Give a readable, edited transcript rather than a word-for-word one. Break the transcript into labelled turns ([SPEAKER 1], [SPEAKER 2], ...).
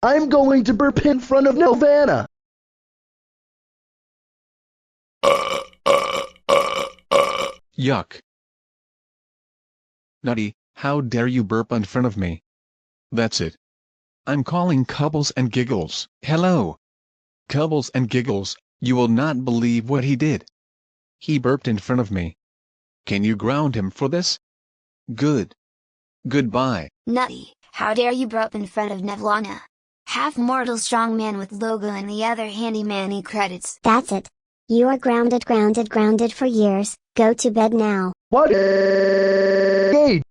[SPEAKER 1] I'm going to burp in front of Nelvana.
[SPEAKER 2] Yuck. Nutty, how dare you burp in front of me? That's it. I'm calling Cubbles and Giggles. Hello. Cubbles and Giggles, you will not believe what he did. He burped in front of me. Can you ground him for this? Good. Goodbye.
[SPEAKER 3] Nutty, how dare you burp in front of Nelvana? Half mortal strong man with logo and the other handyman credits.
[SPEAKER 4] That's it. You are grounded for years. Go to bed now.
[SPEAKER 1] What? Hey!